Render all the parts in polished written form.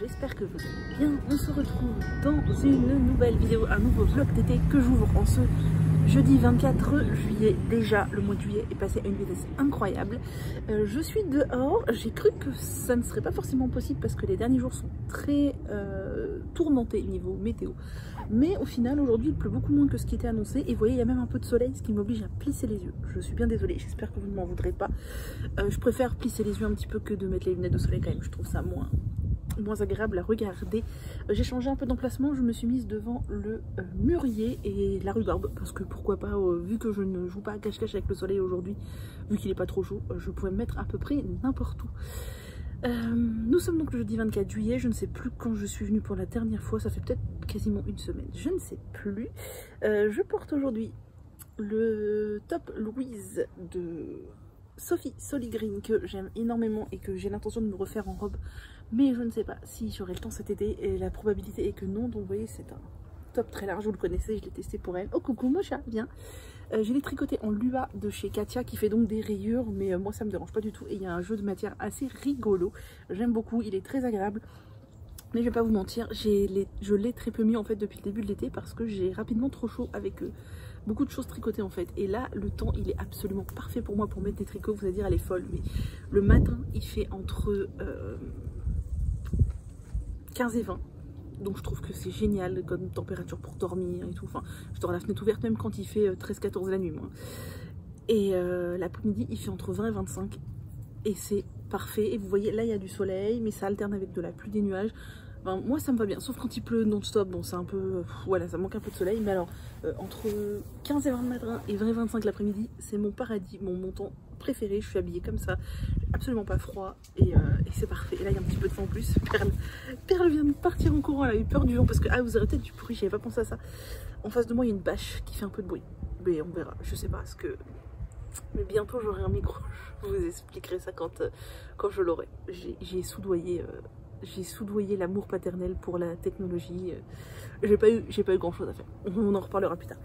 j'espère que vous allez bien. On se retrouve dans une nouvelle vidéo, un nouveau vlog d'été que j'ouvre en ce jeudi 24 juillet. Déjà, le mois de juillet est passé à une vitesse incroyable. Je suis dehors, j'ai cru que ça ne serait pas forcément possible parce que les derniers jours sont très tourmentés niveau météo. Mais au final, aujourd'hui, il pleut beaucoup moins que ce qui était annoncé. Et vous voyez, il y a même un peu de soleil, ce qui m'oblige à plisser les yeux. Je suis bien désolée, j'espère que vous ne m'en voudrez pas. Je préfère plisser les yeux un petit peu que de mettre les lunettes de soleil quand même. Je trouve ça moins agréable à regarder. J'ai changé un peu d'emplacement, je me suis mise devant le mûrier et la rhubarbe parce que pourquoi pas, vu que je ne joue pas à cache-cache avec le soleil aujourd'hui, vu qu'il n'est pas trop chaud, je pouvais me mettre à peu près n'importe où. Nous sommes donc le jeudi 24 juillet, je ne sais plus quand je suis venue pour la dernière fois, ça fait peut-être quasiment une semaine, je ne sais plus. Je porte aujourd'hui le top Louise de Sophie Soligreen que j'aime énormément et que j'ai l'intention de me refaire en robe, mais je ne sais pas si j'aurai le temps cet été et la probabilité est que non. Donc vous voyez, c'est un top très large, vous le connaissez, je l'ai testé pour elle. Oh coucou Mocha, viens. Je l'ai tricoté en Lua de chez Katia qui fait donc des rayures, mais moi ça me dérange pas du tout et il y a un jeu de matière assez rigolo, j'aime beaucoup, il est très agréable. Mais je vais pas vous mentir, je l'ai très peu mis en fait depuis le début de l'été parce que j'ai rapidement trop chaud avec beaucoup de choses tricotées en fait. Et là, le temps il est absolument parfait pour moi pour mettre des tricots. Vous allez dire elle est folle, mais le matin il fait entre 15 et 20. Donc je trouve que c'est génial comme température pour dormir et tout. Enfin, je dors à la fenêtre ouverte même quand il fait 13-14 la nuit moi. Et l'après-midi il fait entre 20 et 25. Et c'est parfait. Et vous voyez là il y a du soleil, mais ça alterne avec de la pluie, des nuages. Enfin, moi ça me va bien, sauf quand il pleut non-stop, bon c'est un peu, voilà, ça manque un peu de soleil, mais alors entre 15 et 20 le matin et 20 et 25 l'après-midi, c'est mon paradis, mon temps préféré. Je suis habillée comme ça, absolument pas froid et c'est parfait. Et là il y a un petit peu de vent en plus, Perle vient de partir en courant, elle a eu peur du vent parce que, ah vous aurez peut-être du bruit, j'avais pas pensé à ça. En face de moi il y a une bâche qui fait un peu de bruit, mais on verra, je sais pas ce que... Mais bientôt j'aurai un micro, je vous expliquerai ça quand je l'aurai. J'ai soudoyé l'amour paternel pour la technologie. J'ai pas eu grand chose à faire. On en reparlera plus tard.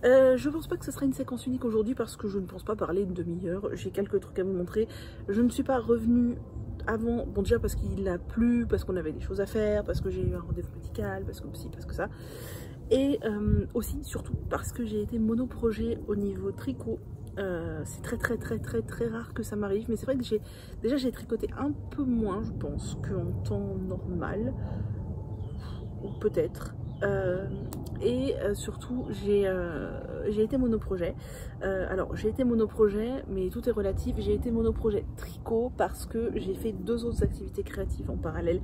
Je pense pas que ce sera une séquence unique aujourd'hui parce que je ne pense pas parler une demi-heure. J'ai quelques trucs à vous montrer. Je ne suis pas revenue avant. Bon, déjà parce qu'il a plu, parce qu'on avait des choses à faire, parce que j'ai eu un rendez-vous médical, parce que ci, parce que ça. Et aussi, surtout, parce que j'ai été monoprojet au niveau tricot. C'est très rare que ça m'arrive, mais c'est vrai que j'ai tricoté un peu moins je pense qu'en temps normal, ou peut-être, et surtout j'ai été monoprojet. Alors j'ai été monoprojet, mais tout est relatif. J'ai été monoprojet tricot parce que j'ai fait 2 autres activités créatives en parallèle.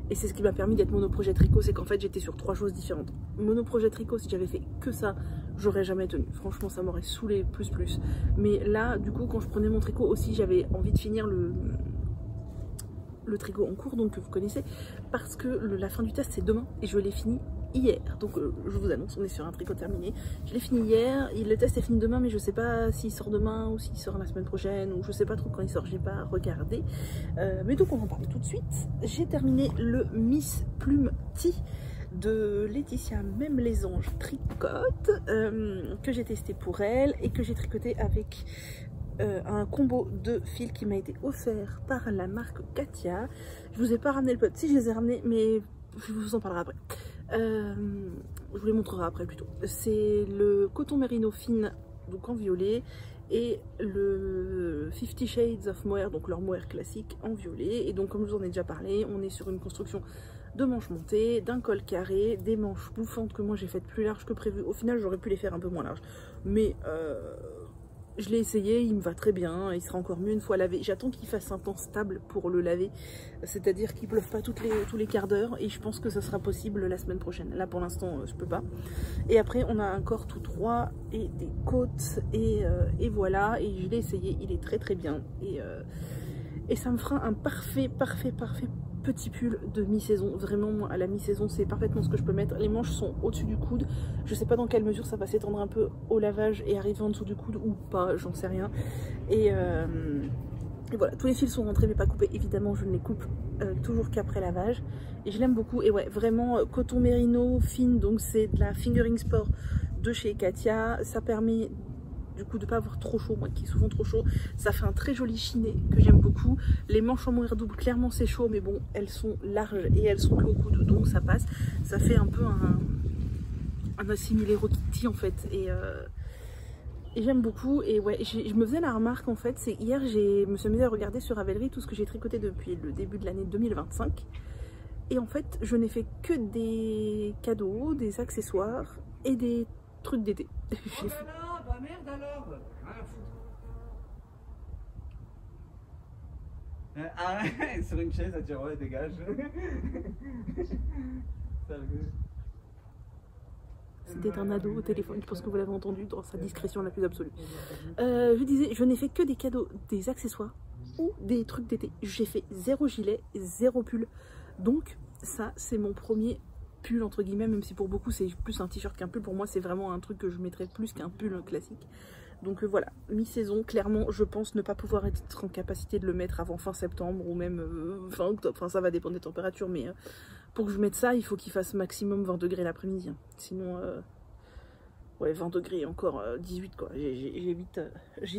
Et c'est ce qui m'a permis d'être monoprojet tricot, c'est qu'en fait j'étais sur 3 choses différentes. Monoprojet tricot, si j'avais fait que ça, j'aurais jamais tenu. Franchement, ça m'aurait saoulé plus. Mais là, du coup, quand je prenais mon tricot aussi, j'avais envie de finir le tricot en cours, donc que vous connaissez, parce que la fin du test c'est demain et je l'ai fini hier. Donc je vous annonce, on est sur un tricot terminé. Je l'ai fini hier, le test est fini demain, mais je sais pas s'il sort demain ou s'il sort la semaine prochaine, ou je sais pas trop quand il sort, j'ai pas regardé. Mais donc on en parle tout de suite. J'ai terminé le Miss Plume Tea de Laetitia Même les Anges Tricote, que j'ai testé pour elle et que j'ai tricoté avec un combo de fils qui m'a été offert par la marque Katia. Je vous ai pas ramené le pot, si je les ai ramenés, mais je vous en parlerai après. Je vous les montrerai après plutôt. C'est le coton merino fine, donc en violet, et le 50 Shades of Mohair, donc leur mohair classique en violet. Et donc comme je vous en ai déjà parlé, on est sur une construction de manches montées, d'un col carré, des manches bouffantes que moi j'ai faites plus larges que prévu. Au final j'aurais pu les faire un peu moins larges, mais je l'ai essayé, il me va très bien, il sera encore mieux une fois lavé. J'attends qu'il fasse un temps stable pour le laver, c'est-à-dire qu'il ne pleuve pas tous les quarts d'heure, et je pense que ça sera possible la semaine prochaine. Là pour l'instant je peux pas. Et après on a un corps tout droit et des côtes, et voilà, et je l'ai essayé, il est très bien, et ça me fera un parfait petit pull de mi-saison. Vraiment, moi à la mi-saison c'est parfaitement ce que je peux mettre. Les manches sont au-dessus du coude, je sais pas dans quelle mesure ça va s'étendre un peu au lavage et arriver en dessous du coude ou pas, j'en sais rien. Et voilà, tous les fils sont rentrés mais pas coupés, évidemment je ne les coupe toujours qu'après lavage, et je l'aime beaucoup. Et ouais, vraiment coton mérino fine, donc c'est de la fingering sport de chez Katia. Ça permet du coup de pas avoir trop chaud, moi qui est souvent trop chaud. Ça fait un très joli chiné que j'aime beaucoup. Les manches en mohair double, clairement c'est chaud, mais bon, elles sont larges et elles sont que au coude, donc ça passe. Ça fait un peu un assimilé Kitty en fait, et j'aime beaucoup. Et ouais, je me faisais la remarque en fait, c'est hier je me suis amusée à regarder sur Ravelry tout ce que j'ai tricoté depuis le début de l'année 2025. Et en fait, je n'ai fait que des cadeaux, des accessoires et des trucs d'été. Oh là là, bah merde alors. Rien à foutre. Ah ouais, sur une chaise à dire ouais, dégage. C'était un ado au téléphone, je pense que vous l'avez entendu dans sa discrétion la plus absolue. Je disais, je n'ai fait que des cadeaux, des accessoires ou des trucs d'été. J'ai fait 0 gilet, 0 pull. Donc ça, c'est mon premier pull entre guillemets, même si pour beaucoup c'est plus un t-shirt qu'un pull. Pour moi, c'est vraiment un truc que je mettrais plus qu'un pull classique. Donc voilà, mi-saison, clairement, je pense ne pas pouvoir être en capacité de le mettre avant fin septembre ou même fin octobre. Enfin, ça va dépendre des températures, mais pour que je mette ça, il faut qu'il fasse maximum 20 degrés l'après-midi. Hein. Sinon, ouais, 20 degrés, encore 18 quoi. J'ai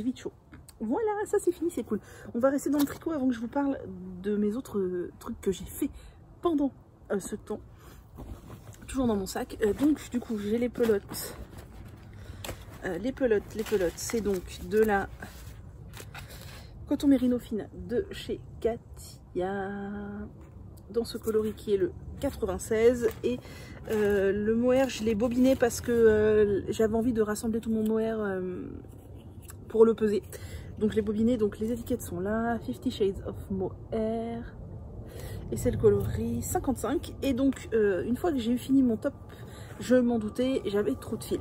vite chaud. Voilà, ça c'est fini, c'est cool. On va rester dans le tricot avant que je vous parle de mes autres trucs que j'ai fait pendant ce temps. Toujours dans mon sac. Donc, du coup, j'ai les pelotes. Les pelotes, c'est donc de la coton mérino fine de chez Katia. Dans ce coloris qui est le 96. Et le mohair, je l'ai bobiné parce que j'avais envie de rassembler tout mon mohair pour le peser. Donc je l'ai bobiné, donc les étiquettes sont là, 50 Shades of Mohair, et c'est le coloris 55. Et donc une fois que j'ai eu fini mon top, je m'en doutais, j'avais trop de fil.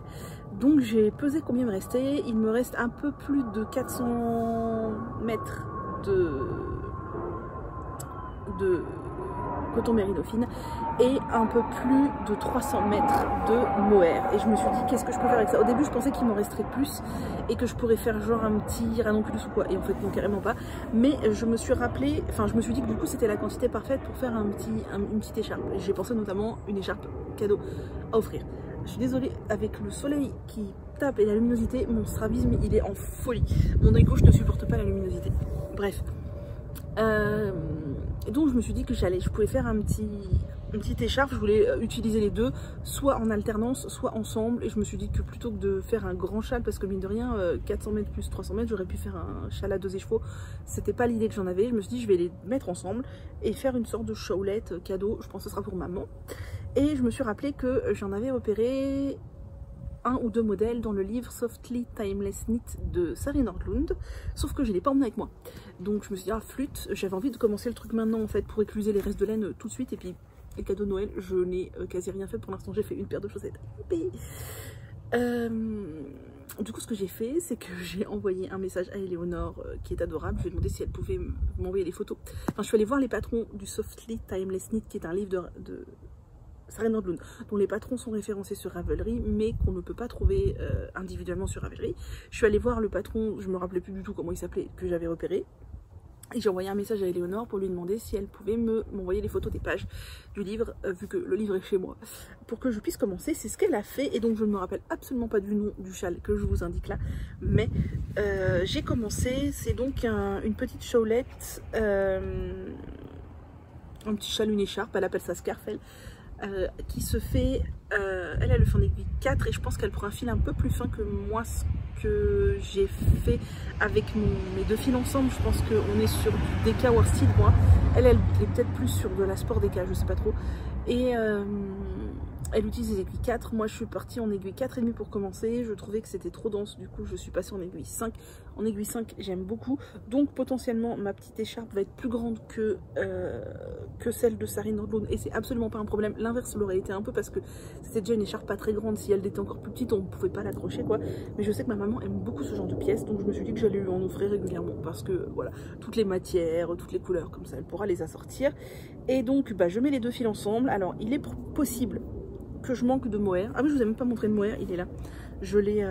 Donc j'ai pesé combien il me restait. Il me reste un peu plus de 400 mètres de coton mérino fine et un peu plus de 300 mètres de mohair. Et je me suis dit, qu'est-ce que je peux faire avec ça? Au début, je pensais qu'il m'en resterait plus et que je pourrais faire genre un petit ranonculus ou quoi. Et en fait, non, carrément pas. Mais je me suis rappelé, enfin, je me suis dit que du coup, c'était la quantité parfaite pour faire une petite écharpe. J'ai pensé notamment une écharpe cadeau à offrir. Je suis désolée, avec le soleil qui tape et la luminosité, mon strabisme, il est en folie. Mon œil gauche ne supporte pas la luminosité. Bref. Donc je me suis dit que je pouvais faire une petite écharpe. Je voulais utiliser les deux, soit en alternance, soit ensemble. Et je me suis dit que plutôt que de faire un grand châle, parce que mine de rien, 400 mètres plus 300 mètres, j'aurais pu faire un châle à 2 écheveaux. C'était pas l'idée que j'en avais. Je me suis dit, je vais les mettre ensemble et faire une sorte de shawlette cadeau. Je pense que ce sera pour maman. Et je me suis rappelé que j'en avais repéré un ou deux modèles dans le livre Softly Timeless Knit de Sari Nordlund, sauf que je ne l'ai pas emmené avec moi. Donc je me suis dit, ah flûte, j'avais envie de commencer le truc maintenant en fait pour écluser les restes de laine tout de suite. Et puis les cadeaux de Noël, je n'ai quasi rien fait pour l'instant. J'ai fait une paire de chaussettes. Du coup, ce que j'ai fait, c'est que j'ai envoyé un message à Éléonore qui est adorable. Je lui ai demandé si elle pouvait m'envoyer les photos. Enfin, je suis allée voir les patrons du Softly Timeless Knit, qui est un livre de Sari Nordlund, dont les patrons sont référencés sur Ravelry, mais qu'on ne peut pas trouver individuellement sur Ravelry. Je suis allée voir le patron, je me rappelais plus du tout comment il s'appelait, que j'avais repéré. Et j'ai envoyé un message à Éléonore pour lui demander si elle pouvait m'envoyer les photos des pages du livre, vu que le livre est chez moi, pour que je puisse commencer. C'est ce qu'elle a fait, et donc je ne me rappelle absolument pas du nom du châle que je vous indique là, mais j'ai commencé. C'est donc une petite shawlette, un petit châle, une écharpe, elle appelle ça scarf, qui se fait, elle le fait en aiguille 4, et je pense qu'elle prend un fil un peu plus fin que moi, ce que j'ai fait avec mes deux fils ensemble. Je pense qu'on est sur du DK Worsted, moi. Elle est peut-être plus sur de la Sport DK, je sais pas trop. Et elle utilise les aiguilles 4. Moi, je suis partie en aiguille 4,5 pour commencer. Je trouvais que c'était trop dense. Du coup, je suis passée en aiguille 5. En aiguille 5, j'aime beaucoup. Donc, potentiellement, ma petite écharpe va être plus grande que celle de Sari Nordlund. Et c'est absolument pas un problème. L'inverse l'aurait été un peu parce que c'était déjà une écharpe pas très grande. Si elle était encore plus petite, on ne pouvait pas l'accrocher, quoi. Mais je sais que ma maman aime beaucoup ce genre de pièces. Donc, je me suis dit que j'allais lui en offrir régulièrement. Parce que, voilà, toutes les matières, toutes les couleurs, comme ça, elle pourra les assortir. Et donc, bah, je mets les deux fils ensemble. Alors, il est possible que je manque de mohair. Ah oui, je vous ai même pas montré de mohair, il est là. Je l'ai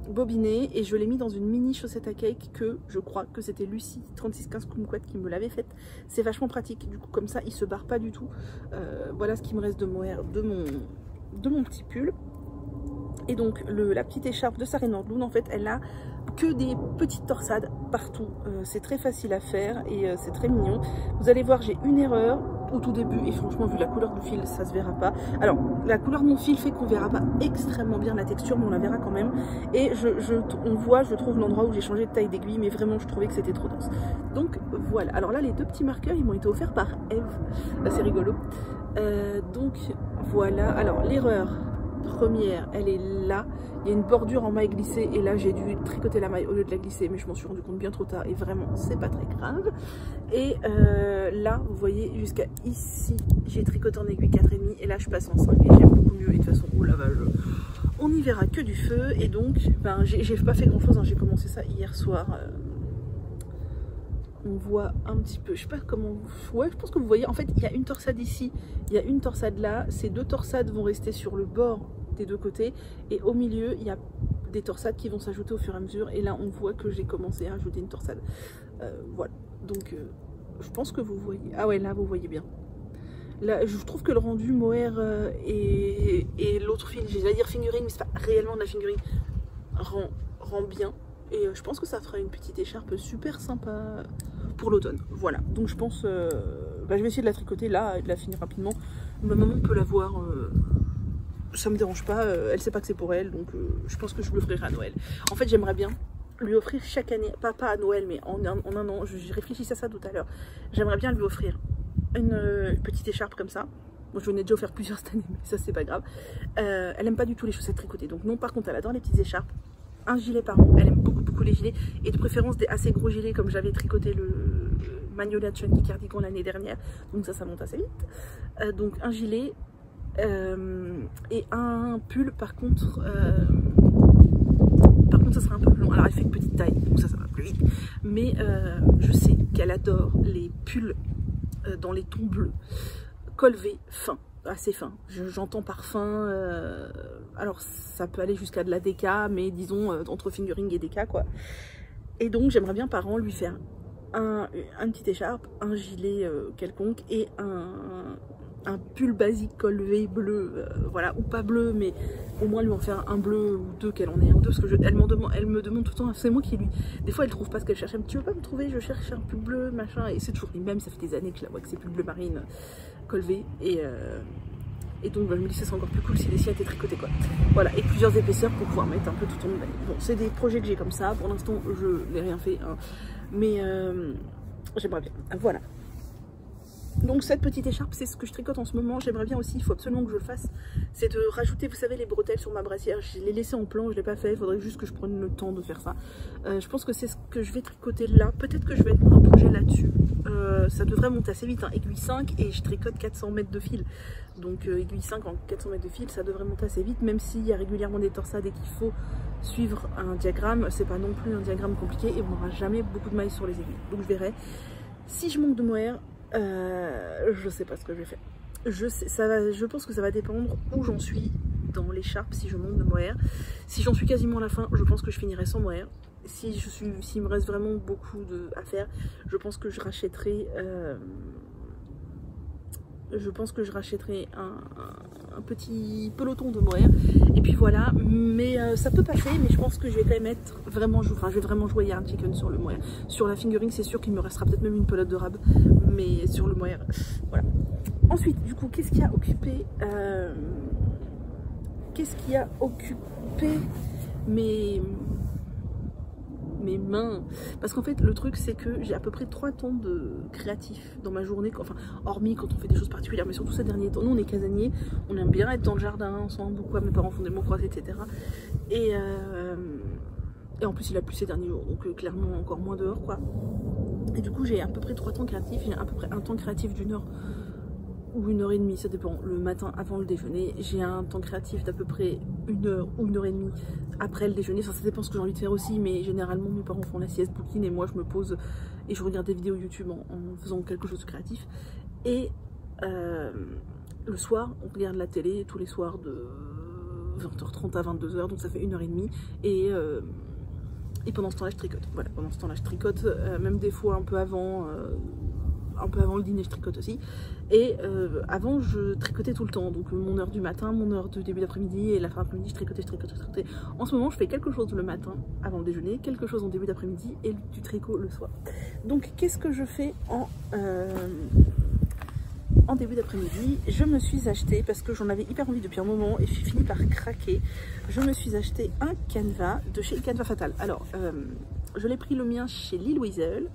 bobiné et je l'ai mis dans une mini chaussette à cake que je crois que c'était Lucie 3615 Kumquat qui me l'avait faite. C'est vachement pratique, du coup comme ça il se barre pas du tout. Voilà ce qui me reste de mohair de mon petit pull. Et donc la petite écharpe de Sarah Nordlund, en fait, elle a que des petites torsades partout. C'est très facile à faire et c'est très mignon. Vous allez voir, j'ai une erreur au tout début et franchement, vu la couleur du fil, ça se verra pas. Alors, la couleur de mon fil fait qu'on verra pas extrêmement bien la texture, mais on la verra quand même. Et on voit, je trouve, l'endroit où j'ai changé de taille d'aiguille, mais vraiment, je trouvais que c'était trop dense. Donc voilà. Alors là, les deux petits marqueurs, ils m'ont été offerts par Eve. Là, c'est rigolo. Donc voilà. Alors, l'erreur première, elle est là. Il y a une bordure en maille glissée et là j'ai dû tricoter la maille au lieu de la glisser, mais je m'en suis rendu compte bien trop tard et vraiment c'est pas très grave. Et là vous voyez jusqu'à ici j'ai tricoté en aiguille 4,5 et là je passe en 5 et j'aime beaucoup mieux. Et de toute façon, oh la vache, on n'y verra que du feu. Et donc ben, j'ai pas fait grand chose, hein. J'ai commencé ça hier soir. On voit un petit peu, je sais pas comment, ouais je pense que vous voyez, en fait il y a une torsade ici, il y a une torsade là, ces deux torsades vont rester sur le bord des deux côtés et au milieu il y a des torsades qui vont s'ajouter au fur et à mesure et là on voit que j'ai commencé à ajouter une torsade. Voilà, donc je pense que vous voyez, ah ouais là vous voyez bien. Là je trouve que le rendu mohair et l'autre fil, j'allais dire fingering mais c'est pas réellement de la fingering, rend bien. Et je pense que ça fera une petite écharpe super sympa pour l'automne. Voilà, donc je pense, bah, je vais essayer de la tricoter là et de la finir rapidement. Ma maman peut la voir, ça me dérange pas, elle sait pas que c'est pour elle, donc je pense que je lui offrirai à Noël. En fait, j'aimerais bien lui offrir chaque année, pas à Noël, mais en un an, je réfléchissais à ça tout à l'heure. J'aimerais bien lui offrir une petite écharpe comme ça. Moi, je venais déjà offert plusieurs cette année, mais ça c'est pas grave. Elle aime pas du tout les chaussettes tricotées, donc non, par contre, elle adore les petites écharpes. Un gilet par an, elle aime beaucoup les gilets et de préférence des assez gros gilets comme j'avais tricoté le Magnolia Chunky Cardigan l'année dernière, donc ça monte assez vite. Donc un gilet et un pull par contre ça sera un peu plus long. Alors elle fait une petite taille donc ça va plus vite, mais je sais qu'elle adore les pulls dans les tons bleus colvés fins, assez fin, j'entends par fin, alors ça peut aller jusqu'à de la DK, mais disons entre fingering et DK quoi. Et donc j'aimerais bien par an lui faire une petite écharpe, un gilet quelconque et un pull basique colvé bleu, voilà, ou pas bleu, mais au moins lui en faire un bleu ou deux, qu'elle en ait un ou deux, parce que elle me demande tout le temps, c'est moi qui lui, des fois elle trouve pas ce qu'elle cherche, elle me dit tu veux pas me trouver, je cherche un pull bleu, machin, et c'est toujours les mêmes, ça fait des années que je la vois que c'est pull bleu marine colvé, et donc bah, je me dis ça serait encore plus cool si les siens étaient tricotés quoi. Voilà, et plusieurs épaisseurs pour pouvoir mettre un peu tout au long de l'année. Bon, c'est des projets que j'ai comme ça, pour l'instant je n'ai rien fait, hein, mais j'aimerais bien, voilà. Donc cette petite écharpe, c'est ce que je tricote en ce moment. J'aimerais bien aussi, il faut absolument que je fasse, c'est de rajouter, vous savez, les bretelles sur ma brassière. Je l'ai laissé en plan, je ne l'ai pas fait, il faudrait juste que je prenne le temps de faire ça. Je pense que c'est ce que je vais tricoter là. Peut-être que je vais être un projet là-dessus. Ça devrait monter assez vite, hein. Aiguille 5 et je tricote 400 mètres de fil. Donc aiguille 5 en 400 mètres de fil, ça devrait monter assez vite, même s'il y a régulièrement des torsades et qu'il faut suivre un diagramme. C'est pas non plus un diagramme compliqué et on n'aura jamais beaucoup de mailles sur les aiguilles. Donc je verrai. Si je manque de mohair, je sais pas ce que je vais faire. Je pense que ça va dépendre où j'en suis dans l'écharpe, si je manque de mohair. Si j'en suis quasiment à la fin, je pense que je finirai sans mohair. S'il me reste vraiment beaucoup à faire, je pense que je rachèterai un petit peloton de mohair et puis voilà, mais ça peut passer, mais je pense que je vais quand même être vraiment je vais vraiment jouer Yarn Chicken sur le mohair. Sur la fingering c'est sûr qu'il me restera peut-être même une pelote de rab, mais sur le mohair voilà. Ensuite du coup qu'est-ce qui a occupé mes mains, parce qu'en fait le truc c'est que j'ai à peu près 3 temps de créatif dans ma journée, enfin hormis quand on fait des choses particulières, mais surtout ces derniers temps. Nous on est casaniers, on aime bien être dans le jardin ensemble, beaucoup, mes parents font des mots croisés etc, et en plus il a plu ces derniers jours, donc clairement encore moins dehors quoi, et du coup j'ai à peu près 3 temps créatifs. J'ai à peu près un temps créatif d'1 heure ou 1h30, ça dépend, le matin avant le déjeuner. J'ai un temps créatif d'à peu près 1 heure ou 1h30 après le déjeuner, ça dépend ce que j'ai envie de faire aussi, mais généralement mes parents font la sieste bouquine et moi je me pose et je regarde des vidéos YouTube en faisant quelque chose de créatif. Et le soir on regarde la télé tous les soirs de 20h30 à 22h, donc ça fait 1h30, et pendant ce temps là je tricote. Voilà, pendant ce temps là je tricote, même des fois un peu avant, un peu avant le dîner je tricote aussi. Et avant je tricotais tout le temps, donc mon heure du matin, mon heure de début d'après-midi et la fin d'après-midi je tricotais. En ce moment je fais quelque chose le matin avant le déjeuner, quelque chose en début d'après-midi et du tricot le soir. Donc qu'est-ce que je fais en début d'après-midi? Je me suis acheté, parce que j'en avais hyper envie depuis un moment et j'ai fini par craquer, je me suis acheté un canevas de chez Canva Fatal. Alors je l'ai pris le mien chez Lil Weasel.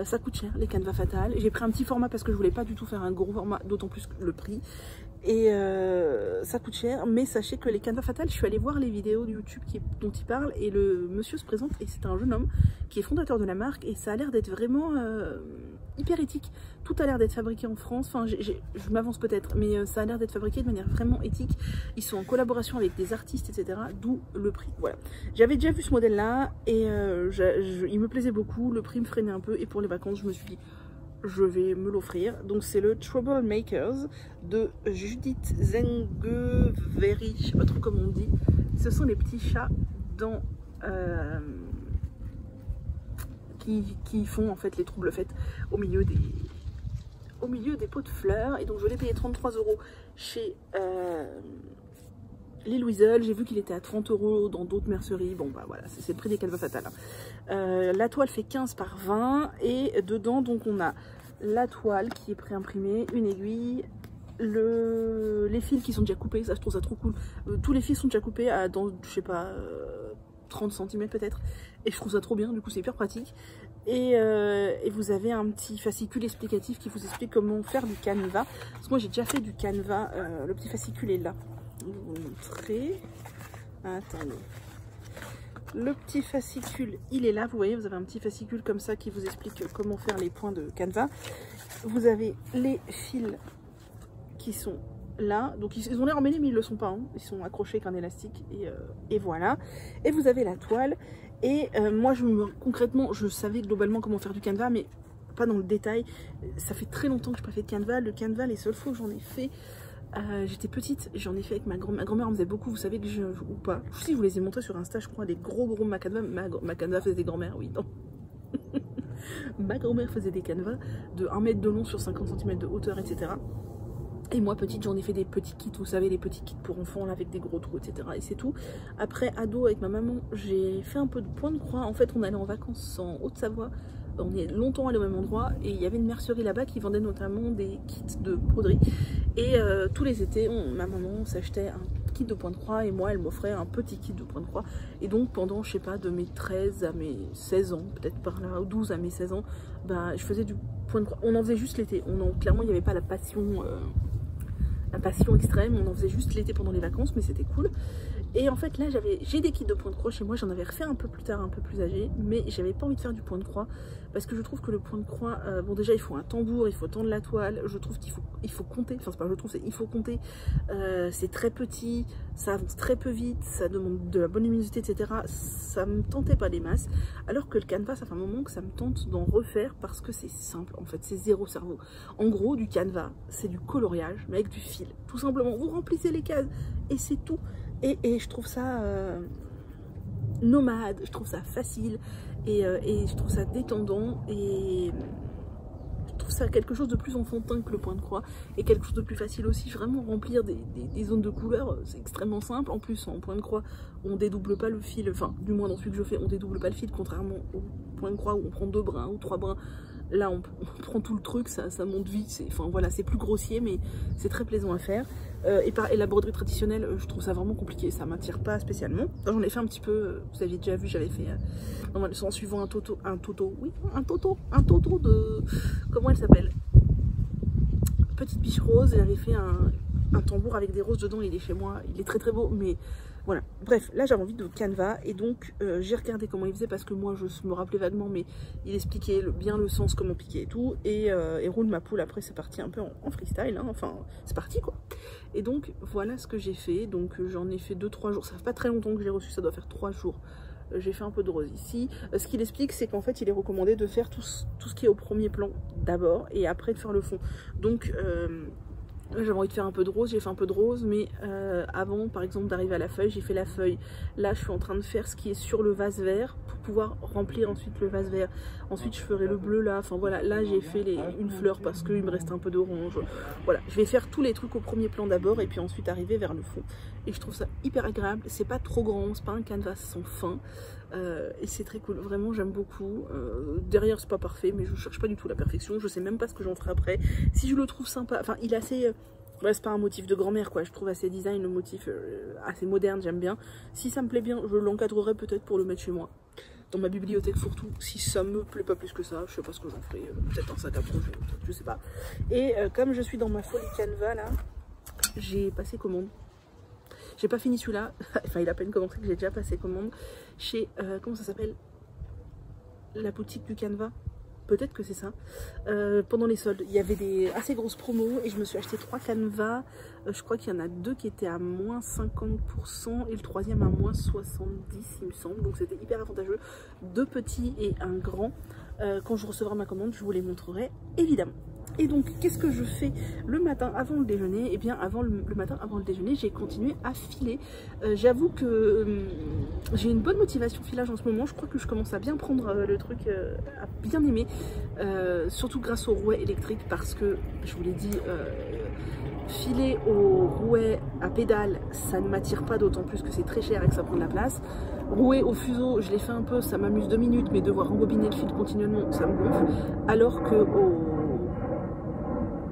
Ça coûte cher les canevas Fatal. J'ai pris un petit format parce que je voulais pas du tout faire un gros format, d'autant plus que le prix. Et ça coûte cher, mais sachez que les canevas Fatal, je suis allée voir les vidéos de YouTube dont il parle et le monsieur se présente et c'est un jeune homme qui est fondateur de la marque et ça a l'air d'être vraiment hyper éthique. Tout a l'air d'être fabriqué en France, enfin je m'avance peut-être, mais ça a l'air d'être fabriqué de manière vraiment éthique. Ils sont en collaboration avec des artistes, etc. D'où le prix, voilà. J'avais déjà vu ce modèle là et il me plaisait beaucoup, le prix me freinait un peu et pour les vacances je me suis dit je vais me l'offrir. Donc c'est le Troublemakers de Judith Zengeveri, je sais pas trop comment on dit. Ce sont les petits chats dans qui font en fait les troubles faits au milieu des pots de fleurs. Et donc je l'ai payé 33 € chez Lil Weasel. J'ai vu qu'il était à 30 € dans d'autres merceries. Bon bah voilà, c'est le prix des canevas Fatal. La toile fait 15 par 20 et dedans donc on a la toile qui est préimprimée, une aiguille, les fils qui sont déjà coupés, ça je trouve ça trop cool. Tous les fils sont déjà coupés dans je sais pas 30 cm peut-être et je trouve ça trop bien, du coup c'est hyper pratique. Et vous avez un petit fascicule explicatif qui vous explique comment faire du canevas. Parce que moi j'ai déjà fait du canevas, le petit fascicule est là. Je vais vous le montrer. Attendez. Le petit fascicule, il est là. Vous voyez, vous avez un petit fascicule comme ça qui vous explique comment faire les points de canevas. Vous avez les fils qui sont là. Donc ils ont l'air emmêlés, mais ils ne le sont pas. Hein. Ils sont accrochés avec un élastique. Et voilà. Et vous avez la toile. Et moi, concrètement, je savais globalement comment faire du canevas, mais pas dans le détail. Ça fait très longtemps que je n'ai pas fait de canevas. Le canevas, les seules fois que j'en ai fait, j'étais petite, j'en ai fait avec ma grand-mère en faisait beaucoup, vous savez que ou pas. Si je vous les ai montrés sur Insta, je crois, des gros canevas. Ma canevas faisait des grand-mères, oui, non. Ma grand-mère faisait des canevas de 1 mètre de long sur 50 cm de hauteur, etc. Et moi, petite, j'en ai fait des petits kits, vous savez, les petits kits pour enfants, là, avec des gros trous, etc. Et c'est tout. Après, ado, avec ma maman, j'ai fait un peu de point de croix. En fait, on allait en vacances en Haute-Savoie. On est longtemps allé au même endroit et il y avait une mercerie là-bas qui vendait notamment des kits de broderie. Et tous les étés, ma maman s'achetait un kit de point de croix et moi, elle m'offrait un petit kit de point de croix. Et donc, pendant, je sais pas, de mes 13 à mes 16 ans, peut-être par là, ou 12 à mes 16 ans, bah, je faisais du point de croix. On en faisait juste l'été. Clairement, il n'y avait pas la passion extrême. On en faisait juste l'été pendant les vacances, mais c'était cool. Et en fait là j'ai des kits de point de croix chez moi, j'en avais refait un peu plus tard, un peu plus âgé, mais j'avais pas envie de faire du point de croix parce que je trouve que le point de croix, bon déjà il faut un tambour, il faut tendre la toile, je trouve qu'il faut compter, enfin c'est pas je trouve, c'est il faut compter, c'est très petit, ça avance très peu vite, ça demande de la bonne luminosité, etc. Ça me tentait pas des masses, alors que le canevas, ça fait un moment que ça me tente d'en refaire parce que c'est simple, en fait c'est zéro cerveau. En gros du canevas, c'est du coloriage mais avec du fil, tout simplement, vous remplissez les cases et c'est tout. Et je trouve ça nomade, je trouve ça facile et je trouve ça détendant et je trouve ça quelque chose de plus enfantin que le point de croix et quelque chose de plus facile aussi. Vraiment remplir des zones de couleurs, c'est extrêmement simple. En plus en point de croix on dédouble pas le fil, enfin du moins dans celui que je fais on dédouble pas le fil, contrairement au point de croix où on prend 2 brins ou 3 brins. Là on prend tout le truc, ça monte vite, enfin voilà, c'est plus grossier mais c'est très plaisant à faire. Et la broderie traditionnelle, je trouve ça vraiment compliqué, ça m'attire pas spécialement. J'en ai fait un petit peu, vous aviez déjà vu, j'avais fait en suivant un toto de, comment elle s'appelle, Petite Biche Rose. J'avais fait un tambour avec des roses dedans, il est chez moi, il est très très beau, mais voilà. Bref, là j'avais envie de canevas et donc j'ai regardé comment il faisait parce que moi je me rappelais vaguement, mais il expliquait bien le sens, comment piquer et tout. Et roule ma poule, après c'est parti un peu en freestyle, hein, enfin c'est parti quoi. Et donc voilà ce que j'ai fait, donc j'en ai fait 2-3 jours, ça fait pas très longtemps que j'ai reçu, ça doit faire 3 jours. J'ai fait un peu de rose ici. Ce qu'il explique, c'est qu'en fait il est recommandé de faire tout ce qui est au premier plan d'abord et après de faire le fond. Donc J'avais envie de faire un peu de rose, j'ai fait un peu de rose, mais avant par exemple d'arriver à la feuille, j'ai fait la feuille. Là je suis en train de faire ce qui est sur le vase vert pour pouvoir remplir ensuite le vase vert. Ensuite je ferai le bleu là, enfin voilà, là j'ai fait une fleur parce qu'il me reste un peu d'orange. Voilà, je vais faire tous les trucs au premier plan d'abord et puis ensuite arriver vers le fond. Et je trouve ça hyper agréable, c'est pas trop grand, c'est pas un canevas sans fin. Et c'est très cool, vraiment j'aime beaucoup. Derrière c'est pas parfait, mais je cherche pas du tout la perfection, je sais même pas ce que j'en ferai après. Si je le trouve sympa, enfin il est assez... ouais, c'est pas un motif de grand-mère quoi, je trouve assez design, le motif assez moderne, j'aime bien. Si ça me plaît bien, je l'encadrerai peut-être pour le mettre chez moi, dans ma bibliothèque fourre-tout. Si ça me plaît pas plus que ça, je sais pas ce que j'en ferai, peut-être un sac à projet, je sais pas. Et comme je suis dans ma folie canevas là, j'ai passé commande. J'ai pas fini celui-là, enfin il a à peine commencé que j'ai déjà passé commande chez, comment ça s'appelle, la boutique du canevas, peut-être que c'est ça. Pendant les soldes, il y avait des assez grosses promos et je me suis acheté 3 canevas. Je crois qu'il y en a 2 qui étaient à moins 50% et le troisième à moins 70 il me semble, donc c'était hyper avantageux. 2 petits et un grand. Quand je recevrai ma commande, je vous les montrerai évidemment. Et donc, qu'est-ce que je fais le matin avant le déjeuner? Eh bien, le matin avant le déjeuner, j'ai continué à filer. J'avoue que j'ai une bonne motivation filage en ce moment. Je crois que je commence à bien prendre le truc, à bien aimer. Surtout grâce au rouet électrique parce que, je vous l'ai dit, filer au rouet à pédale, ça ne m'attire pas, d'autant plus que c'est très cher et que ça prend de la place. Rouer au fuseau, je l'ai fait un peu, ça m'amuse 2 minutes, mais devoir rembobiner le fil continuellement, ça me gonfle. Alors que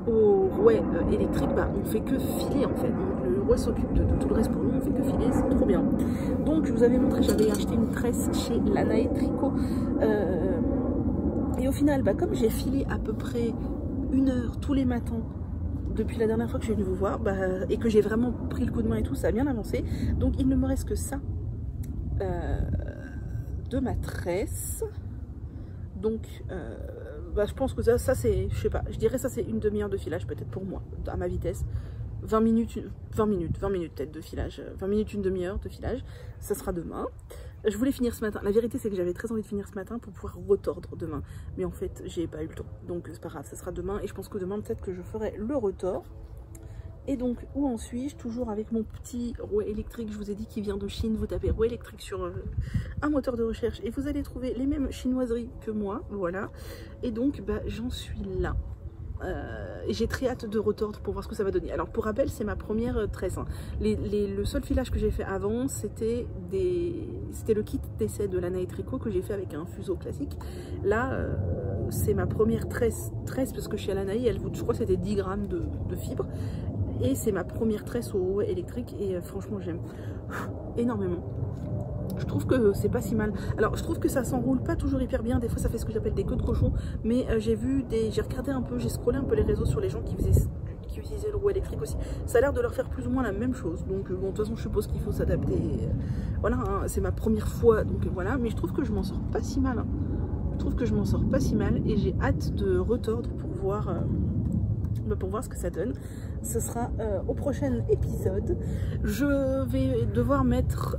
au rouet électrique, bah, on fait que filer en fait. Donc, le rouet s'occupe de tout le reste pour nous, on fait que filer, c'est trop bien. Donc je vous avais montré, j'avais acheté une tresse chez Lanae Tricot. Et au final, bah, comme j'ai filé à peu près 1 heure tous les matins depuis la dernière fois que je suis venue vous voir, bah, et que j'ai vraiment pris le coup de main et tout, ça a bien avancé. Donc il ne me reste que ça de ma tresse. Donc bah, je pense que ça c'est, je sais pas, je dirais ça c'est une demi-heure de filage peut-être pour moi, à ma vitesse. 20 minutes peut-être de filage, 20 minutes, une demi-heure de filage, ça sera demain. Je voulais finir ce matin, la vérité c'est que j'avais très envie de finir ce matin pour pouvoir retordre demain, mais en fait j'ai pas eu le temps, donc c'est pas grave, ça sera demain et je pense que demain peut-être que je ferai le retord. Et donc où en suis-je? Toujours avec mon petit rouet électrique, je vous ai dit qu'il vient de Chine. Vous tapez rouet électrique sur un moteur de recherche et vous allez trouver les mêmes chinoiseries que moi, voilà. Et donc bah, j'en suis là. J'ai très hâte de retordre pour voir ce que ça va donner. Alors pour rappel, c'est ma première tresse, hein. Le seul filage que j'ai fait avant, c'était le kit d'essai de Lanae Tricot que j'ai fait avec un fuseau classique. Là, c'est ma première tresse parce que chez Lanae, je crois que c'était 10 grammes de fibres. Et c'est ma première tresse au rouet électrique et franchement j'aime énormément. Je trouve que c'est pas si mal. Alors je trouve que ça s'enroule pas toujours hyper bien. Des fois ça fait ce que j'appelle des queues de cochon. Mais j'ai regardé un peu, j'ai scrollé un peu les réseaux sur les gens qui utilisaient le rouet électrique aussi. Ça a l'air de leur faire plus ou moins la même chose. Donc bon, de toute façon je suppose qu'il faut s'adapter. Voilà, hein, c'est ma première fois. Donc voilà, mais je trouve que je m'en sors pas si mal. Hein. Je trouve que je m'en sors pas si mal. Et j'ai hâte de retordre pour voir ce que ça donne. Ce sera au prochain épisode. Je vais devoir mettre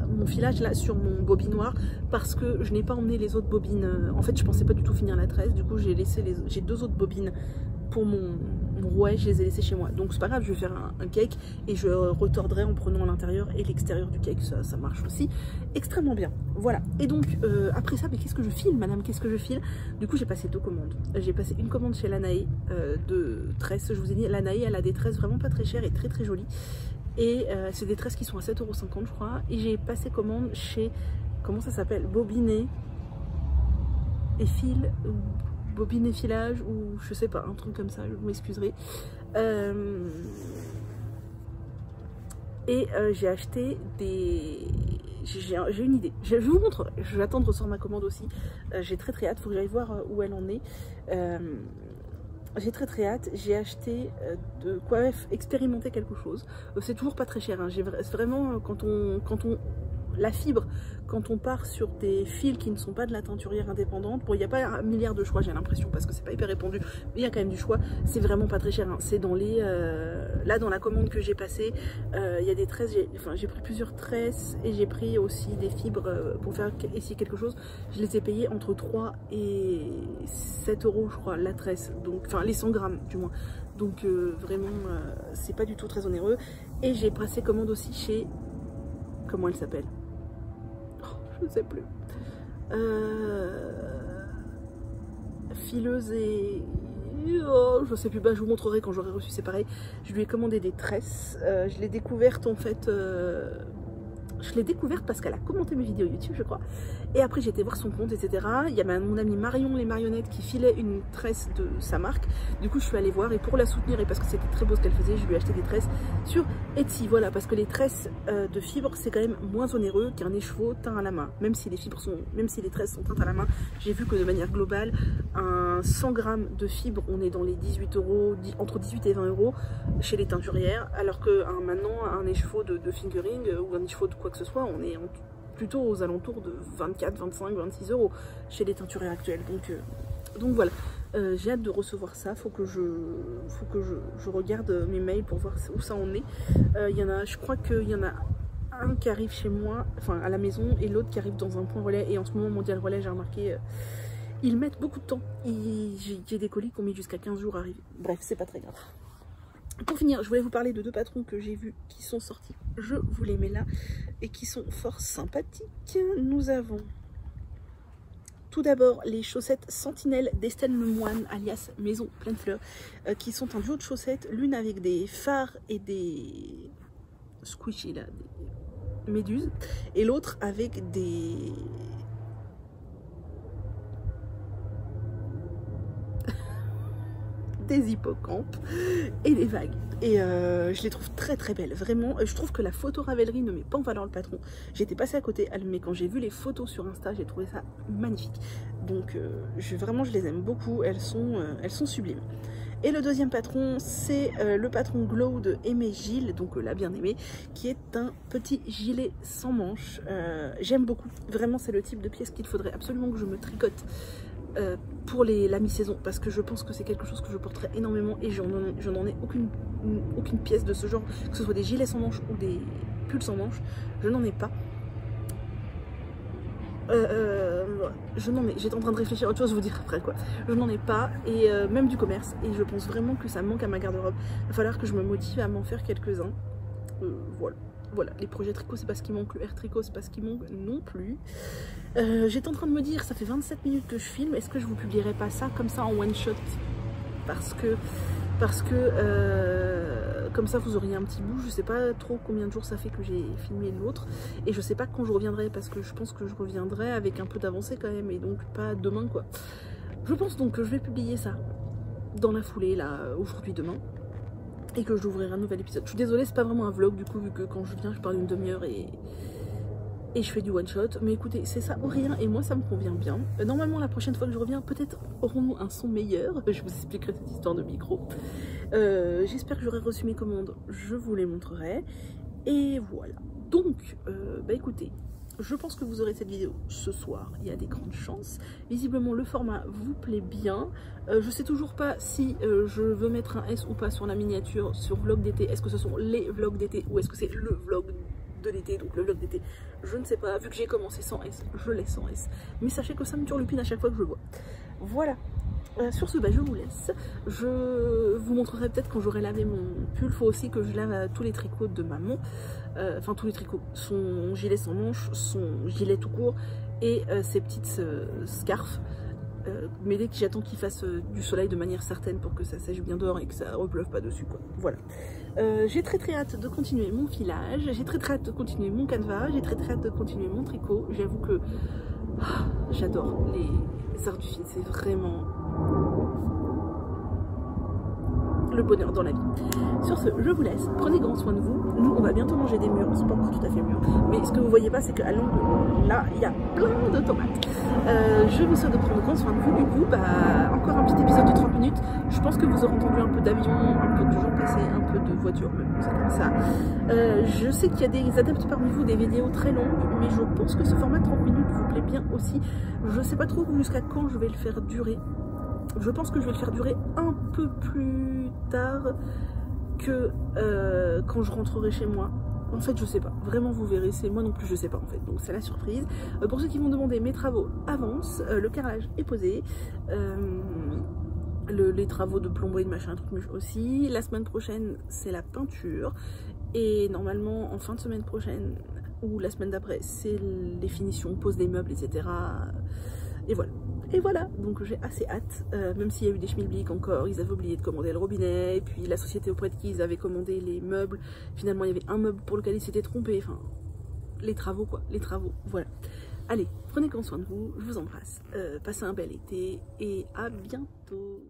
mon filage là sur mon bobinoir parce que je n'ai pas emmené les autres bobines. En fait, je pensais pas du tout finir la tresse. Du coup, j'ai 2 autres bobines pour mon rouet, je les ai laissées chez moi. Donc c'est pas grave, je vais faire un cake et je retordrai en prenant l'intérieur et l'extérieur du cake. Ça marche aussi extrêmement bien. Voilà. Et donc après ça, mais qu'est-ce que je file, madame? Qu'est-ce que je file? Du coup, j'ai passé 2 commandes. J'ai passé une commande chez Lanae de tresses. Je vous ai dit, Lanae, elle a des tresses vraiment pas très chères et très très jolies. Et c'est des tresses qui sont à 7,50 € je crois. Et j'ai passé commande chez, comment ça s'appelle, Bobinet et fil, bobine et filage, ou je sais pas, un truc comme ça, vous m'excuserez. Et j'ai acheté des... J'ai une idée, je vous montre, je vais attendre de recevoir ma commande aussi. J'ai très très hâte, il faut que j'aille voir où elle en est. J'ai très très hâte, j'ai acheté de quoi expérimenter quelque chose. C'est toujours pas très cher, hein. Vraiment quand on la fibre, quand on part sur des fils qui ne sont pas de la teinturière indépendante, bon, il n'y a pas un milliard de choix, j'ai l'impression, parce que c'est pas hyper répandu, mais il y a quand même du choix. C'est vraiment pas très cher, hein. C'est dans les... là, dans la commande que j'ai passée, il y a des tresses, j'ai pris plusieurs tresses, et j'ai pris aussi des fibres pour faire essayer quelque chose. Je les ai payées entre 3 et 7 euros, je crois, la tresse, donc, enfin, les 100 grammes, du moins. Donc, vraiment, c'est pas du tout très onéreux. Et j'ai passé commande aussi chez... Comment elle s'appelle? Je ne sais plus. Fileuse et... Oh, je sais plus, bah, je vous montrerai quand j'aurai reçu, c'est pareil. Je lui ai commandé des tresses. Je l'ai découverte en fait... Je l'ai découverte parce qu'elle a commenté mes vidéos YouTube, je crois. Et après, j'ai été voir son compte, etc. Il y a mon amie Marion les marionnettes qui filait une tresse de sa marque. Du coup, je suis allée voir et pour la soutenir et parce que c'était très beau ce qu'elle faisait, je lui ai acheté des tresses sur Etsy. Voilà, parce que les tresses de fibres, c'est quand même moins onéreux qu'un écheveau teint à la main. Même si les tresses sont teintes à la main, j'ai vu que de manière globale, un 100 grammes de fibres, on est dans les 18 euros, entre 18 et 20 euros chez les teinturières. Alors que maintenant, un écheveau de fingering ou un écheveau de quoi que ce soit, on est plutôt aux alentours de 24, 25, 26 euros chez les teinturières actuelles. Donc voilà, j'ai hâte de recevoir ça. Faut que je regarde mes mails pour voir où ça en est. Je crois qu'il y en a un qui arrive chez moi, enfin à la maison, et l'autre qui arrive dans un point relais. Et en ce moment, Mondial Relais, j'ai remarqué, ils mettent beaucoup de temps. J'ai des colis qui ont mis jusqu'à 15 jours à arriver. Bref, c'est pas très grave. Pour finir, je voulais vous parler de 2 patrons que j'ai vus qui sont sortis. Je vous les mets là et qui sont fort sympathiques. Nous avons tout d'abord les chaussettes Sentinelle d'Estelle Lemoine, alias Maison Pleine Fleur, qui sont un duo de chaussettes, l'une avec des phares et des squishy, là, des méduses, et l'autre avec des... des hippocampes et des vagues. Et je les trouve très très belles, vraiment. Je trouve que la photo Ravelry ne met pas en valeur le patron. J'étais passée à côté, mais quand j'ai vu les photos sur Insta, j'ai trouvé ça magnifique. Donc vraiment je les aime beaucoup, elles sont sublimes. Et le deuxième patron, c'est le patron Glow de Aimé Gilles, donc la bien-aimée, qui est un petit gilet sans manches. J'aime beaucoup, vraiment c'est le type de pièce qu'il faudrait absolument que je me tricote pour la mi-saison, parce que je pense que c'est quelque chose que je porterai énormément et je n'en ai aucune pièce de ce genre, que ce soit des gilets sans manches ou des pulls sans manches, je n'en ai pas. J'étais en train de réfléchir à autre chose, je vous dire après quoi. Je n'en ai pas, et même du commerce, et je pense vraiment que ça manque à ma garde-robe. Il va falloir que je me motive à m'en faire quelques-uns. Voilà, les projets tricot c'est pas ce qui manque, le air tricot c'est pas ce qui manque non plus. J'étais en train de me dire, ça fait 27 minutes que je filme, est-ce que je vous publierai pas ça comme ça en one shot, parce que comme ça vous auriez un petit bout. Je sais pas trop combien de jours ça fait que j'ai filmé l'autre, et je sais pas quand je reviendrai, parce que je pense que je reviendrai avec un peu d'avancée quand même, et donc pas demain quoi. Je pense donc que je vais publier ça dans la foulée là, aujourd'hui, demain, et que je l'ouvrirai un nouvel épisode. Je suis désolée, c'est pas vraiment un vlog du coup, vu que quand je viens je parle une demi-heure et je fais du one shot, mais écoutez, c'est ça ou rien, et moi ça me convient bien. Normalement la prochaine fois que je reviens, peut-être aurons-nous un son meilleur, je vous expliquerai cette histoire de micro. J'espère que j'aurai reçu mes commandes, je vous les montrerai, et voilà. Donc, bah écoutez, je pense que vous aurez cette vidéo ce soir, il y a des grandes chances. Visiblement le format vous plaît bien. Je sais toujours pas si je veux mettre un S ou pas sur la miniature, sur vlog d'été. Est-ce que ce sont les vlogs d'été ou est-ce que c'est le vlog de l'été, donc le vlog d'été? Je ne sais pas, vu que j'ai commencé sans S, je laisse sans S. Mais sachez que ça me turlupine à chaque fois que je le vois. Voilà. Sur ce, bah, je vous laisse. Je vous montrerai peut-être quand j'aurai lavé mon pull. Il faut aussi que je lave tous les tricots de maman. Enfin, tous les tricots. Son gilet sans manches, son gilet tout court et ses petites scarfs. Mais dès que j'attends qu'il fasse du soleil de manière certaine pour que ça sèche bien dehors et que ça repleuve pas dessus, quoi. Voilà. J'ai très hâte de continuer mon filage. J'ai très hâte de continuer mon canevas. J'ai très hâte de continuer mon tricot. J'avoue que j'adore les arts du fil. C'est vraiment le bonheur dans la vie. Sur ce, je vous laisse. Prenez grand soin de vous. Nous, on va bientôt manger des mûres. C'est pas encore tout à fait mûr. Mais ce que vous voyez pas, c'est qu'à l'angle, là, il y a plein de tomates. Je vous souhaite de prendre grand soin de vous. Du coup, bah, encore un petit épisode de 30 minutes. Je pense que vous aurez entendu un peu d'avion, un peu de gens passer, un peu de voitures, même c'est comme ça. Je sais qu'il y a des adeptes parmi vous des vidéos très longues, mais je pense que ce format 30 minutes vous plaît bien aussi. Je sais pas trop jusqu'à quand je vais le faire durer. Je pense que je vais le faire durer un peu plus tard que quand je rentrerai chez moi. En fait, je sais pas. Vraiment, vous verrez. C'est moi non plus, je sais pas en fait. Donc, c'est la surprise. Pour ceux qui vont demander, mes travaux avancent. Le carrelage est posé. Les travaux de plomberie, de machin, un truc aussi. La semaine prochaine, c'est la peinture. Et normalement, en fin de semaine prochaine ou la semaine d'après, c'est les finitions, pose des meubles, etc. Et voilà. Et voilà, donc j'ai assez hâte, même s'il y a eu des schmilblick encore, ils avaient oublié de commander le robinet, et puis la société auprès de qui ils avaient commandé les meubles, finalement il y avait un meuble pour lequel ils s'étaient trompés, enfin, les travaux quoi, les travaux, voilà. Allez, prenez grand soin de vous, je vous embrasse, passez un bel été, et à bientôt.